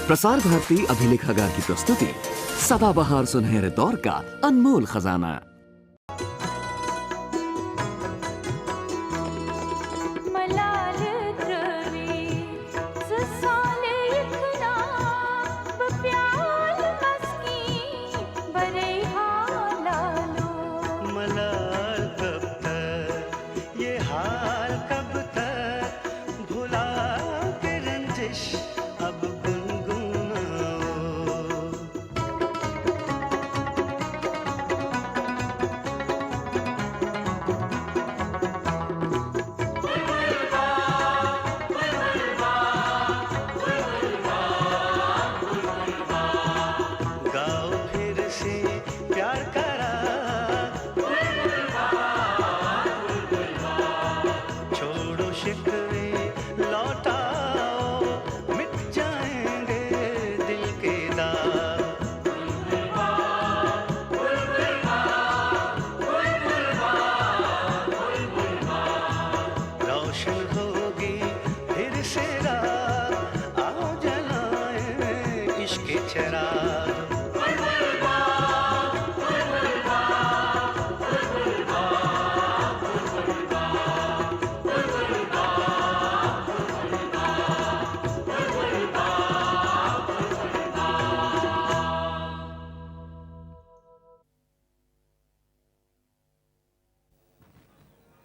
प्रसार भारती अभिलेखागार की प्रस्तुति सदाबहार सुनहरे दौर का अनमोल खजाना।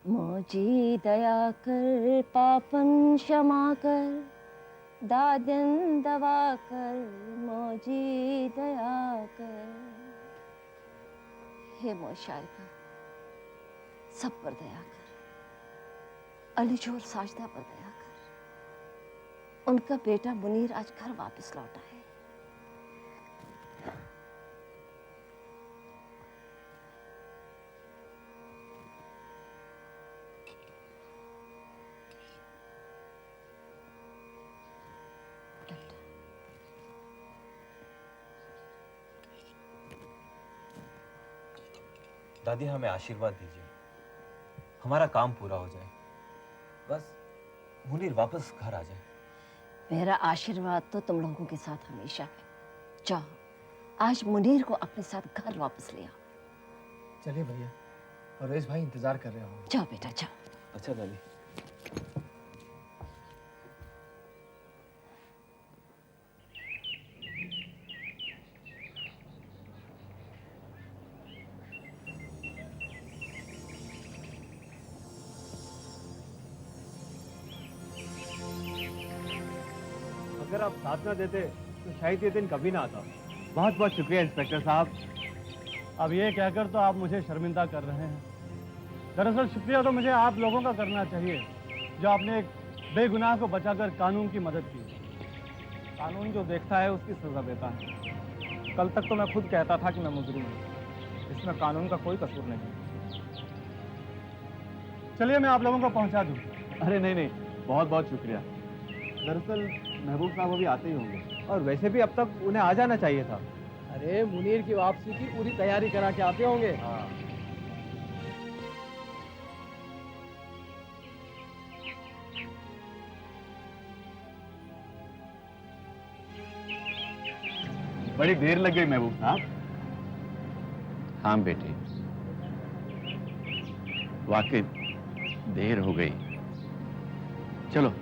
मुझे दया कर, पापन क्षमा कर, दादन दवा कर, मुझे दया कर। हे मोशारिका, सब पर दया कर, अलीजोर साजदा पर दया कर। उनका बेटा मुनीर आज घर वापस लौटा है। दादी हमें आशीर्वाद दीजिए, हमारा काम पूरा हो जाए, बस मुनीर वापस घर आ जाए। मेरा आशीर्वाद तो तुम लोगों के साथ हमेशा है। जाओ, आज मुनीर को अपने साथ घर वापस ले आओ। चलिए भैया, परवेज भाई इंतजार कर रहे होंगे। जाओ बेटा जाओ। अच्छा दादी। अगर आप साथ ना देते तो शायद ये दिन कभी ना आता। बहुत बहुत शुक्रिया इंस्पेक्टर साहब। अब ये कहकर तो आप मुझे शर्मिंदा कर रहे हैं। दरअसल शुक्रिया तो मुझे आप लोगों का करना चाहिए, जो आपने एक बेगुनाह को बचाकर कानून की मदद की। कानून जो देखता है उसकी सजा देता है। कल तक तो मैं खुद कहता था कि मैं मुजरिम हूँ, इसमें कानून का कोई कसूर नहीं। चलिए मैं आप लोगों को पहुँचा दूँ। अरे नहीं नहीं, बहुत बहुत शुक्रिया। दरअसल महबूब साहब अभी आते ही होंगे, और वैसे भी अब तक उन्हें आ जाना चाहिए था। अरे मुनीर की वापसी की पूरी तैयारी करा के आते होंगे। हाँ। बड़ी देर लग गई महबूब साहब। हाँ बेटे, वाकई देर हो गई। चलो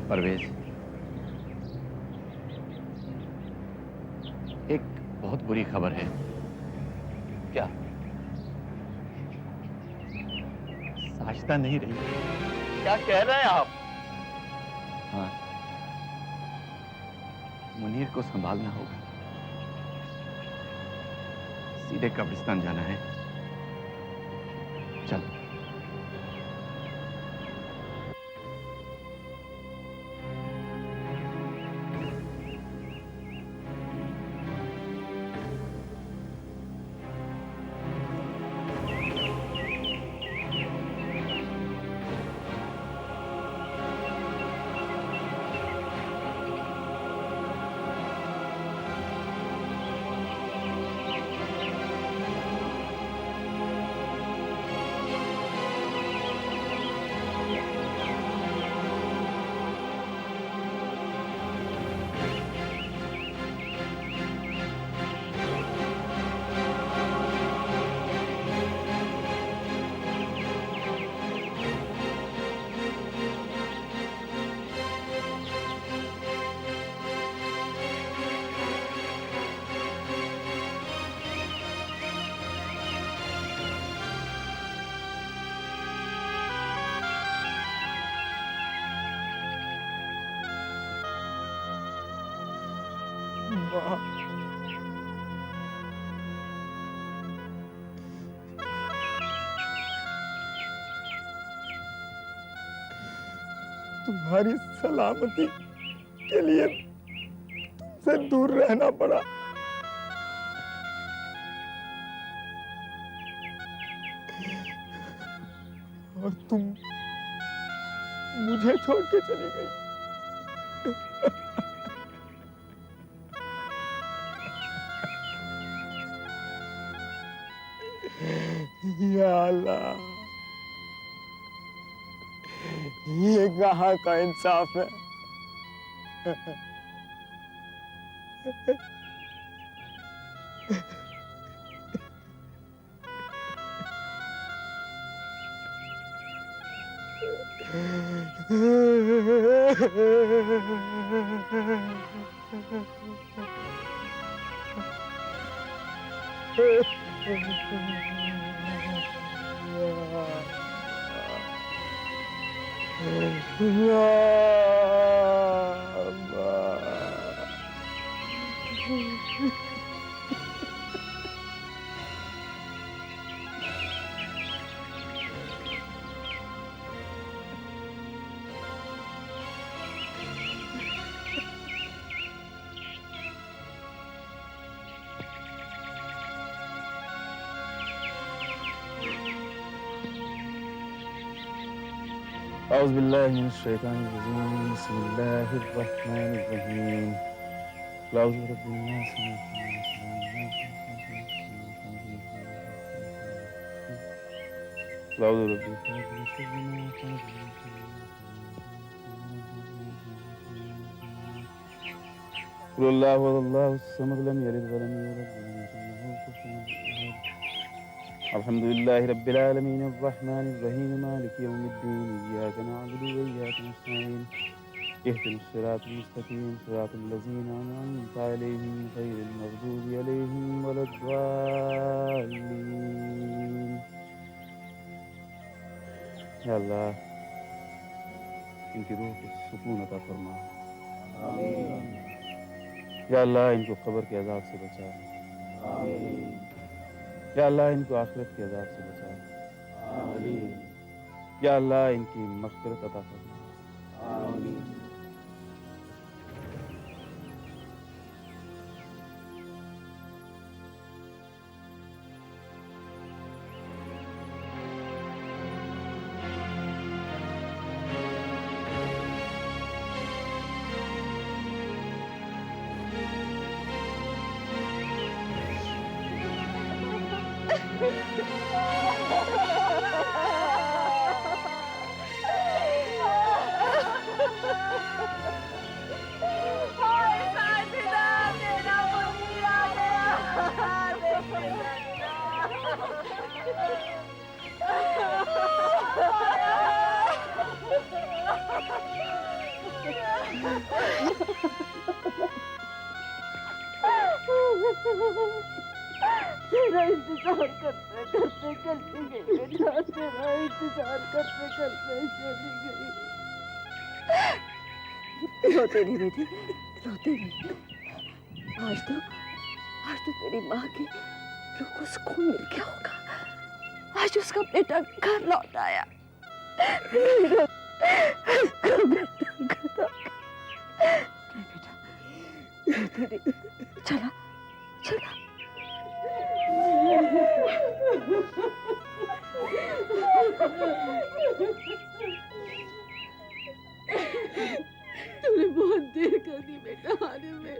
परवेज, एक बहुत बुरी खबर है। क्या? साजिदा नहीं रही। क्या कह रहे हैं आप? हाँ, मुनीर को संभालना होगा। सीधे कब्रिस्तान जाना है। चल। माँ। तुम्हारी सलामती के लिए तुमसे दूर रहना पड़ा। और तुम मुझे छोड़ के चली गई। या अल्लाह, ये कहाँ का इंसाफ है। औज़ुबिल्लाहिमिनश्शैतानिर्रजीम, बिस्मिल्लाहिर्रहमानिर्रहीम। अऊज़ु बिरब्बिन नास, अऊज़ु बिरब्बिल फलक, मिन शर्रि मा खलक। क़ुल हुवल्लाहु अहद, समद, लम यलिद व लम यूलद व लम यकुल लहू कुफुवन अहद। अल्हम्दुलिल्लाहि रब्बिल आलमीन, अर्रहमानिर रहीम, मालिकि यौमिद्दीन, इय्याका नअबुदु व इय्याका नस्तईन, इहदिनस सिरातल मुस्तकीम, सिरातल लज़ीना अनअमता अलैहिम, गैरिल मग़दूबि अलैहिम वलद्दाल्लीन। या अल्लाह, इनकी रूह को सुकून अता फरमा। आमीन। या अल्लाह, इनको कब्र के अज़ाब से बचा। आमीन। या अल्लाह, इनको आखिरत के अज़ाब से बचा। आमीन। या अल्लाह, इनकी मग़फ़िरत अता फरमा। आमीन। तेरा इंतजार करते करते चली गई बेटा, तेरा इंतजार करते करते चली गई। रोते नहीं बेटी, रोते नहीं। आज तो तेरी माँ की रूह को सुकून मिल गया होगा। आज उसका बेटा घर लौट आया। बेटा घर बेटा, रोते नहीं। चला चला। तूने बहुत देर कर दी बेटा आने में।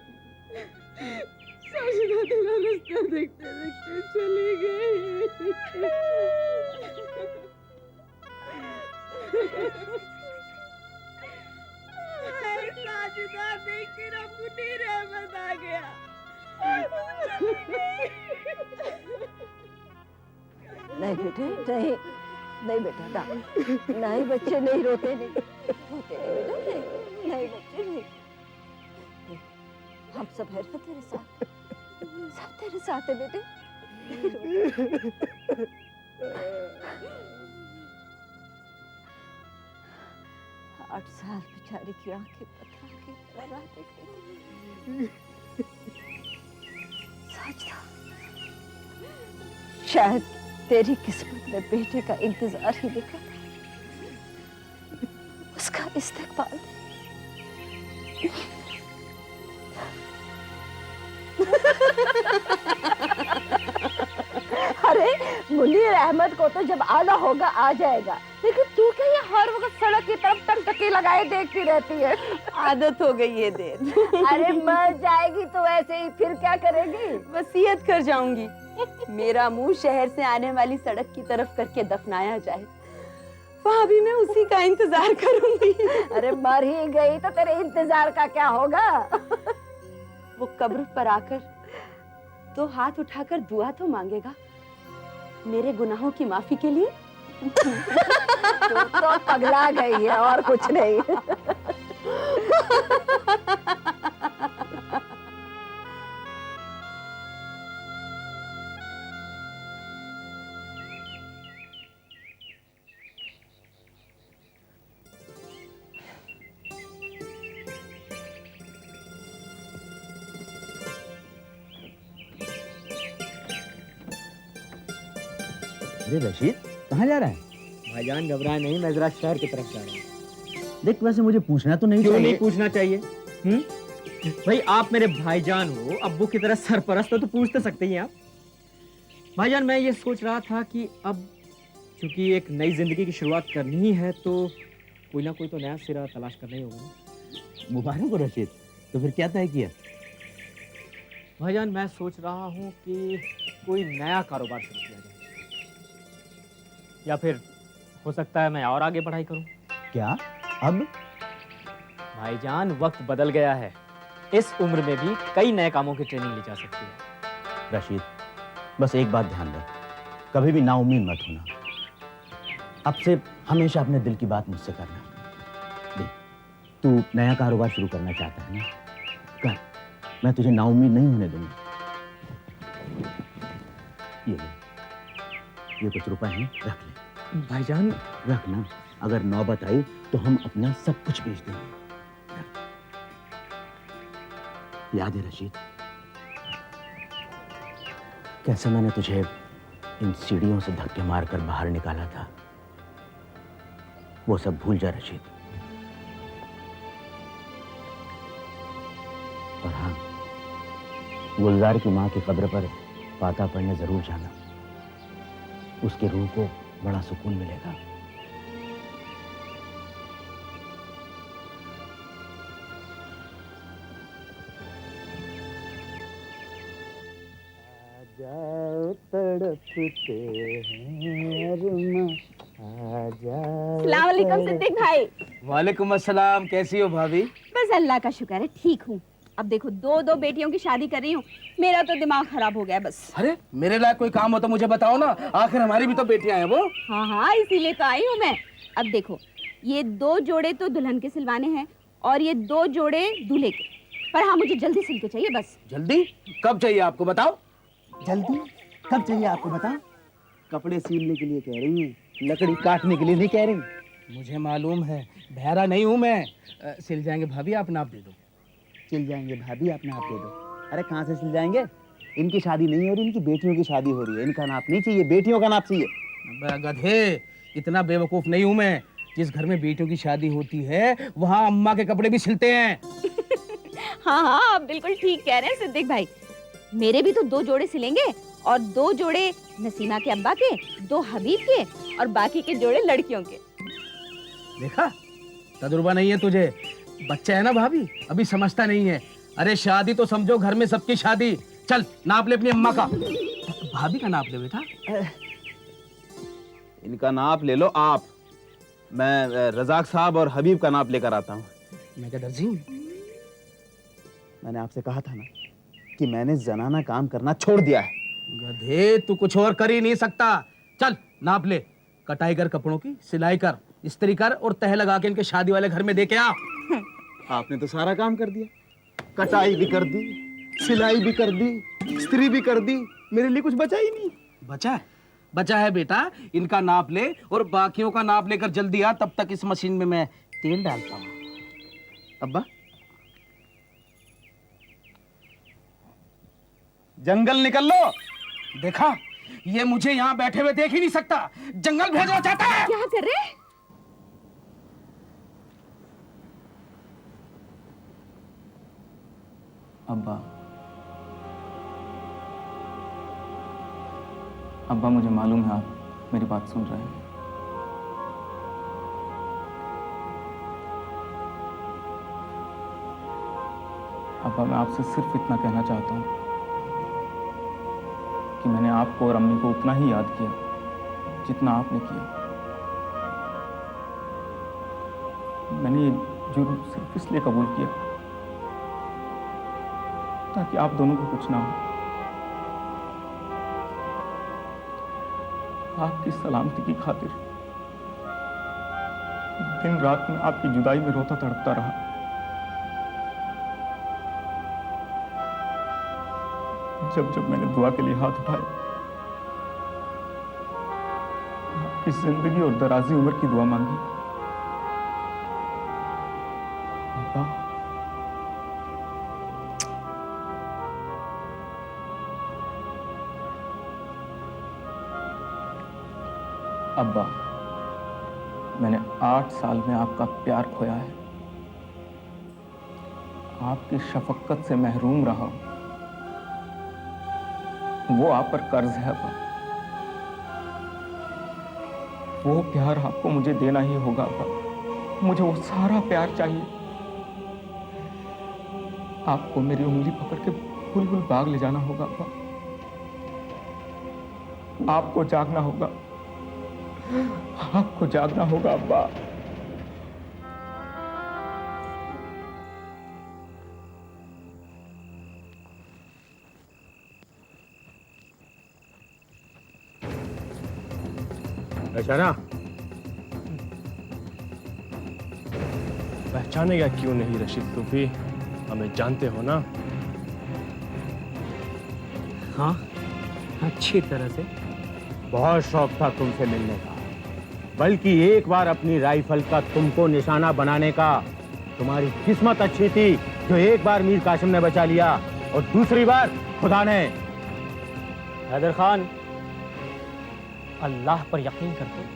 साजिदा तेरा रास्ता देखते देखते चली गई। साजिदा देख के रब्बुनी रहमत आ गया। नहीं बेटे, नहीं नहीं बेटा, नहीं बच्चे नहीं रोते, नहीं रोते नहीं बेटा, नहीं बच्चे नहीं। हम सब हैं ना तेरे साथ, सब तेरे साथ है बेटे। 8 साल बेचारी की आंखें पथरा के तरह देख रही थी। साजदा, शायद तेरी किस्मत में बेटे का इंतजार ही लिखा था, उसका इस्तेकबाल। अरे मुनीर अहमद को तो जब आना होगा आ जाएगा, लेकिन तू क्या ये हर वक्त सड़क की तरफ टकटकी लगाए देखती रहती है? आदत हो गई ये देर। अरे मर जाएगी तो ऐसे ही, फिर क्या करेगी? वसीयत कर जाऊंगी, मेरा मुंह शहर से आने वाली सड़क की तरफ करके दफनाया जाए, वहां भी मैं उसी का इंतजार करूंगी। अरे मर ही गई तो तेरे इंतजार का क्या होगा? वो कब्र पर आकर दो हाथ उठाकर दुआ तो मांगेगा मेरे गुनाहों की माफी के लिए। तो पगला गई है और कुछ नहीं। अरे रशीद, कहाँ जा रहा है? भाईजान घबराए नहीं, मैं जरा शहर की तरफ जा रहा हूँ। देख, वैसे मुझे पूछना तो नहीं क्यों चाहिए। नहीं पूछना चाहिए? भाई आप मेरे भाईजान हो, अब्बू की तरह सरपरस्त हो, तो पूछ तो सकते ही आप। भाईजान मैं ये सोच रहा था कि अब चूंकि एक नई जिंदगी की शुरुआत करनी ही है, तो कोई ना कोई तो नया सिरा तलाश करना ही होगा ना। मुबारक हो रशीद, तो फिर क्या तय किया? भाईजान मैं सोच रहा हूँ कि कोई नया कारोबार शुरू किया जाए, या फिर हो सकता है मैं और आगे पढ़ाई करूं। क्या अब? भाईजान वक्त बदल गया है, इस उम्र में भी कई नए कामों की ट्रेनिंग ली जा सकती है। रशीद, बस एक बात ध्यान रख, कभी भी नाउम्मीद मत होना। अब से हमेशा अपने दिल की बात मुझसे करना। देख, तू नया कारोबार शुरू करना चाहता है ना, कर, मैं तुझे नाउम्मीद नहीं होने दूंगा। ये ले, ये कुछ रुपए हैं, रख ले। भाईजान रखना, अगर नौबत आई तो हम अपना सब कुछ बेच देंगे। याद है रशीद, कैसे मैंने तुझे इन सीढ़ियों से धक्के मारकर बाहर निकाला था? वो सब भूल जा रशीद। और हाँ, गुलजार की माँ की कब्र पर पाता पड़ने जरूर जाना, उसके रूह को बड़ा सुकून मिलेगा। जाओ तड़पते हैं अरमा, अस्सलाम वालेकुम सिद्दीक भाई। वालेकुम अस्सलाम, कैसी हो भाभी? बस अल्लाह का शुक्र है, ठीक हूँ। अब देखो, दो बेटियों की शादी कर रही हूँ, मेरा तो दिमाग खराब हो गया बस। अरे मेरे लायक कोई काम हो तो मुझे बताओ ना, आखिर हमारी भी तो बेटियां हैं वो। हाँ हाँ, इसीलिए तो आई हूँ मैं। अब देखो, ये 2 जोड़े तो दुल्हन के सिलवाने हैं और ये 2 जोड़े दूल्हे के, पर हाँ मुझे जल्दी सिल के चाहिए बस। जल्दी? कब चाहिए आपको बताओ? जल्दी कब चाहिए आपको बताओ? कपड़े सीलने के लिए कह रही हैं, लकड़ी काटने के लिए नहीं कह रही। मुझे मालूम है, बहरा नहीं हूँ मैं। सिल जाएंगे भाभी, आप नाप दे दो। सिल जाएंगे भाभी, आप नाप दे दो। अरे कहाँ से सिल जाएंगे? इनकी शादी नहीं हो रही, इनकी बेटियों की शादी हो रही है। इनका नाप नहीं चाहिए, बेटियों का नाप चाहिए। गधे, इतना बेवकूफ नहीं हूँ मैं। जिस घर में बेटियों की शादी होती है वहाँ अम्मा के कपड़े भी सिलते हैं। हाँ हाँ, आप बिल्कुल ठीक कह रहे हैं सिद्दीक भाई। मेरे भी तो 2 जोड़े सिलेंगे और 2 जोड़े नसीमा के अब्बा के, 2 हबीब के और बाकी के जोड़े लड़कियों के। देखा, तजुर्बा नहीं है तुझे। बच्चा है ना भाभी, अभी समझता नहीं है। अरे शादी तो समझो घर में सबकी शादी। चल नाप ले अपनी अम्मा का। भाभी का नाप ले बेटा। इनका नाप ले लो आप। मैं रजाक साहब और हबीब का नाप लेकर आता हूँ। मैं क्या दर्जी हूँ? मैंने आपसे कहा था ना कि मैंने जनाना काम करना छोड़ दिया है। गधे, तू कुछ और कर ही नहीं सकता। चल नाप ले, कटाई कर कपड़ों की, सिलाई कर, इस्त्री कर और तह लगा के इनके शादी वाले घर में दे के आ। आपने तो सारा काम कर दिया, कटाई भी कर दी, सिलाई भी कर दी, इस्त्री भी कर दी, मेरे लिए कुछ बचा ही नहीं। बचा है बेटा। इनका नाप ले और बाकियों का नाप लेकर जल्दी आ। तब तक इस मशीन में मैं तेल डालता हूँ। अब्बा, जंगल निकल लो। देखा, ये मुझे यहाँ बैठे हुए देख ही नहीं सकता, जंगल भेजना चाहता है। क्या कर रहे हैं? अब्बा, अब्बा मुझे मालूम है आप मेरी बात सुन रहे हैं। अब्बा, मैं आपसे सिर्फ इतना कहना चाहता हूँ कि मैंने आपको और अम्मी को उतना ही याद किया जितना आपने किया। मैंने ये जुर्म सिर्फ इसलिए कबूल किया ताकि आप दोनों को कुछ ना हो। आपकी सलामती की खातिर दिन रात में आपकी जुदाई में रोता तड़पता रहा। जब जब मैंने दुआ के लिए हाथ उठाए, आपकी जिंदगी और दराजी उम्र की दुआ मांगी। अब्बा, अब्बा, मैंने 8 साल में आपका प्यार खोया है, आपकी शफकत से महरूम रहा हूं। वो आप पर कर्ज है अब्बा। वो प्यार आपको मुझे देना ही होगा अब्बा। मुझे वो सारा प्यार चाहिए। आपको मेरी उंगली पकड़ के बुलबुल बाग ले जाना होगा अब्बा। आपको जागना होगा, आपको जागना होगा अब्बा। रशाना, पहचानेगा क्यों नहीं रशीद तूफी? हमें जानते हो ना? हाँ, अच्छी तरह से। बहुत शौक था तुमसे मिलने का, बल्कि एक बार अपनी राइफल का तुमको निशाना बनाने का। तुम्हारी किस्मत अच्छी थी जो एक बार मीर कासिम ने बचा लिया और दूसरी बार खुदा ने। हैदर खान, अल्लाह पर यकीन करते हो?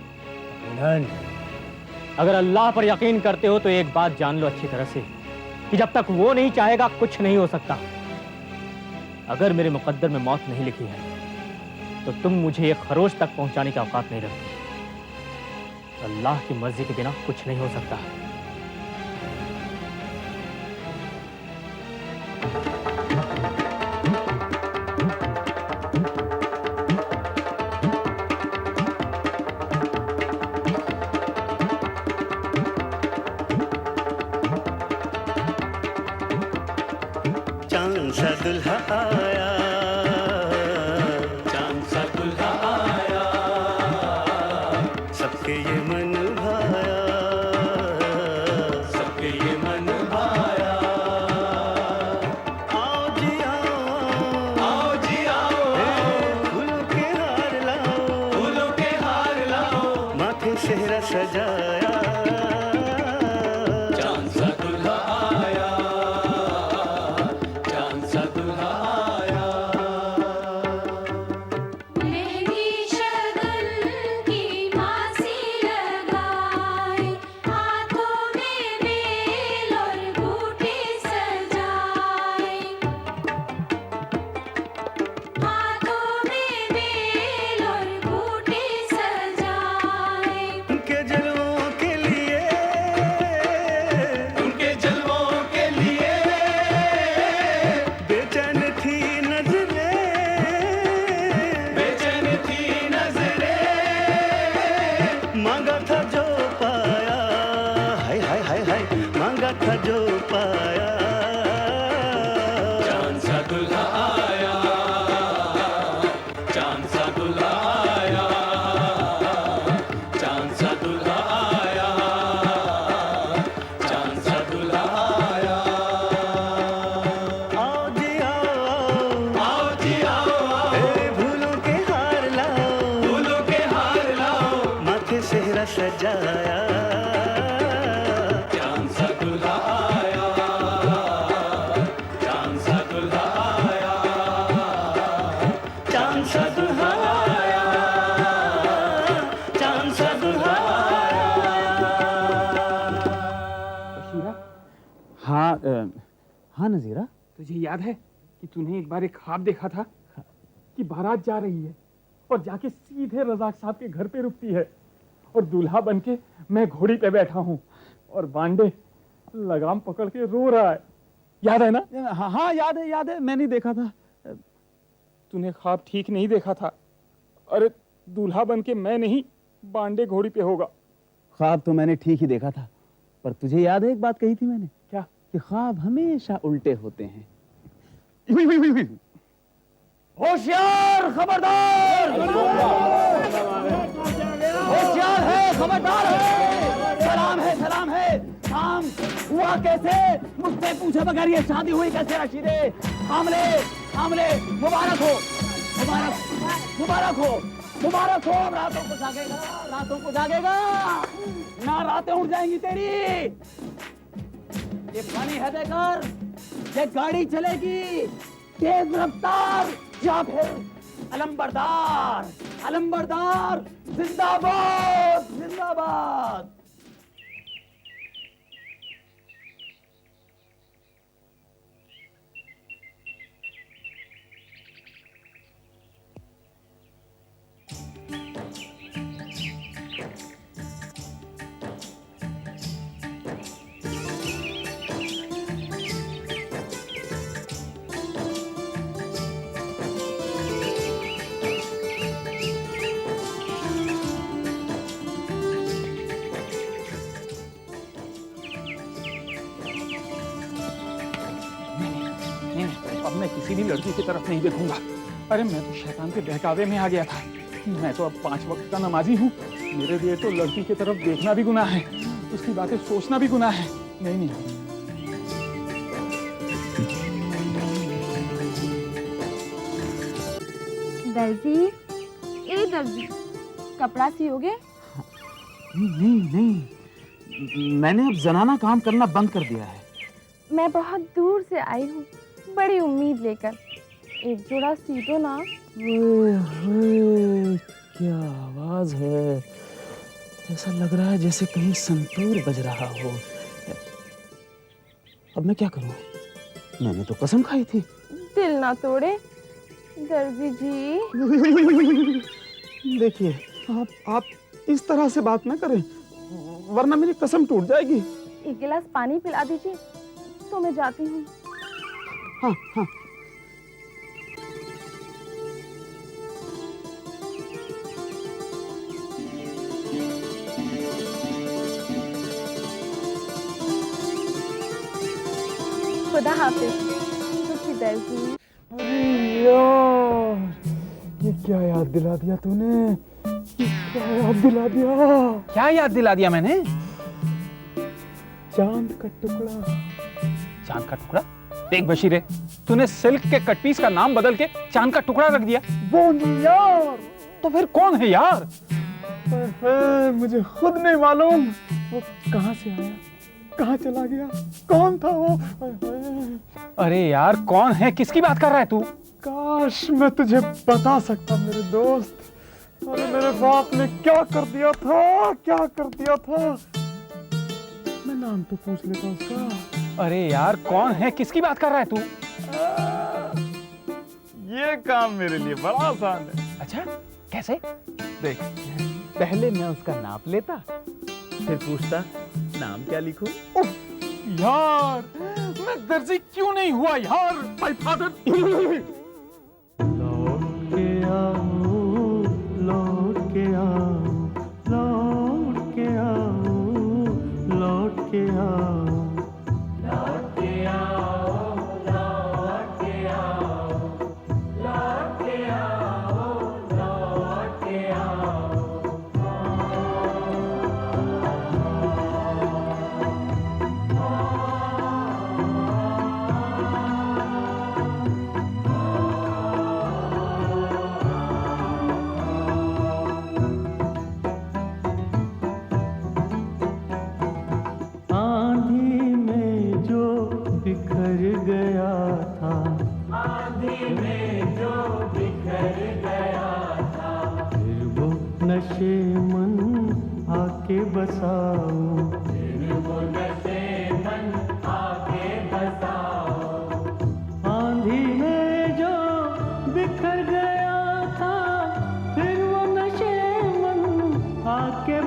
अगर अल्लाह पर यकीन करते हो तो एक बात जान लो अच्छी तरह से कि जब तक वो नहीं चाहेगा कुछ नहीं हो सकता। अगर मेरे मुकद्दर में मौत नहीं लिखी है तो तुम मुझे एक खरोच तक पहुंचाने की औकात नहीं रखते। अल्लाह की मर्जी के बिना कुछ नहीं हो सकता। चांद सा दुल्हा आया, चांद सा दुल्हा आया, सबके ये मन भाया, सबके ये मन भाया। आओ जी आओ जी आओ, फूलों के हार लाओ, फूलों के हार लाओ, माथे सेहरा सजाया। चांद सा दुल्हा आया, चांद सा दुल्हा आया। मेहंदी शगन की मासी लगाए, हाथों में बेल और बूटे सजाए, हाथों में बेल और बूटे सजाए। उनके जलवों के लिए, उनके जलवों के लिए बेचैन थी नजरें, बेचैन थी नजरें। मांगा था जो पाया, हाय हाय हाय हाय, मांगा था जो पाया। चांद सा दुल्हा आया, चांद सा दुल्हा आया, चांद सा दुल्हा आया, चांद सा दुल्हा आया। आओ जी आओ, ए फूलों के हार लाओ, फूलों के हार लाओ, माथे सेहरा सजाया। चांद सा दुल्हा आया, चांद सा दुल्हा आया, हाँ नजीरा, तुझे याद है कि तूने एक बार एक ख्वाब देखा था कि बारात जा रही है और जाके सीधे रजाक साहब के घर पे रुकती है और दूल्हा बनके मैं घोड़ी पे बैठा हूँ और बांडे लगाम पकड़ के रो रहा है। याद है ना? हाँ हाँ याद है, मैंने देखा था। तूने ख्वाब ठीक नहीं देखा था। अरे दूल्हा बनके मैं नहीं, बांडे घोड़ी पे होगा। ख्वाब तो मैंने ठीक ही देखा था, पर तुझे याद है एक बात कही थी मैंने? क्या? कि ख्वाब हमेशा उल्टे होते हैं। होशियार, खबरदार! होशियार है, खबरदार है! सलाम है! काम हुआ कैसे? मुझसे पूछे बगैर ये शादी हुई कैसे रशीदे? हामले मुबारक हो! अब रातों को जागेगा ना, रातें उड़ जाएंगी तेरी। ये पानी है देकर, ये गाड़ी चलेगी तेज रफ्तार या फिर अलंबरदार जिंदाबाद। अब मैं किसी भी लड़की की तरफ नहीं देखूंगा। अरे मैं तो शैतान के बहकावे में आ गया था। मैं तो अब 5 वक्त का नमाजी हूँ। मेरे लिए तो लड़की की तरफ देखना भी गुनाह है, उसकी बातें सोचना भी गुनाह है। नहीं। दर्जी, कपड़ा सियोगे? नहीं, मैंने अब जनाना काम करना बंद कर दिया है। मैं बहुत दूर से आई हूँ, बड़ी उम्मीद लेकर। एक जोड़ा सी दो ना। क्या आवाज है, ऐसा लग रहा है जैसे कहीं संतूर बज रहा हो। अब मैं क्या करूं? मैंने तो कसम खाई थी। दिल ना तोड़े दर्जी जी। देखिए, आप इस तरह से बात ना करें, वरना मेरी कसम टूट जाएगी। एक गिलास पानी पिला दीजिए तो मैं जाती हूँ। हाँ। खुदा हाफिज सुखी दर्जी। यार, ये क्या याद दिला दिया तूने? क्या याद दिला दिया मैंने? चांद का टुकड़ा। चांद का टुकड़ा? देख बशीरे, तूने सिल्क के कटपीस का नाम बदल के चांद का टुकड़ा रख दिया। वो नहीं यार। तो फिर कौन है यार? मुझे खुद नहीं मालूम वो कहाँ से आया, कहाँ चला गया, कौन था वो। अरे यार, कौन है? किसकी बात कर रहा है तू? काश मैं तुझे बता सकता मेरे दोस्त। अरे मेरे बाप ने क्या कर दिया था। मैं नाम तो पूछ लेता उसका। अरे यार, कौन है? किसकी बात कर रहा है तू? ये काम मेरे लिए बड़ा आसान है। अच्छा, कैसे? देख, पहले मैं उसका नाप लेता, फिर पूछता नाम क्या लिखूं। यार, मैं दर्जी क्यों नहीं हुआ यार? My father. नशे मन आके बसाओ,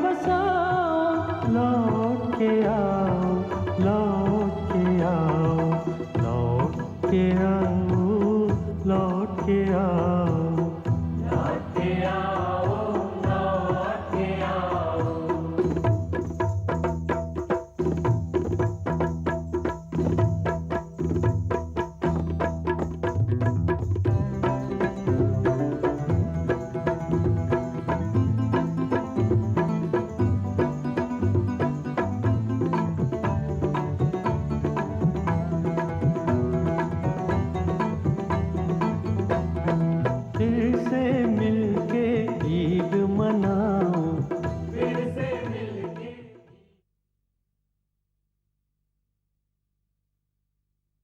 बसाओ लौट के आओ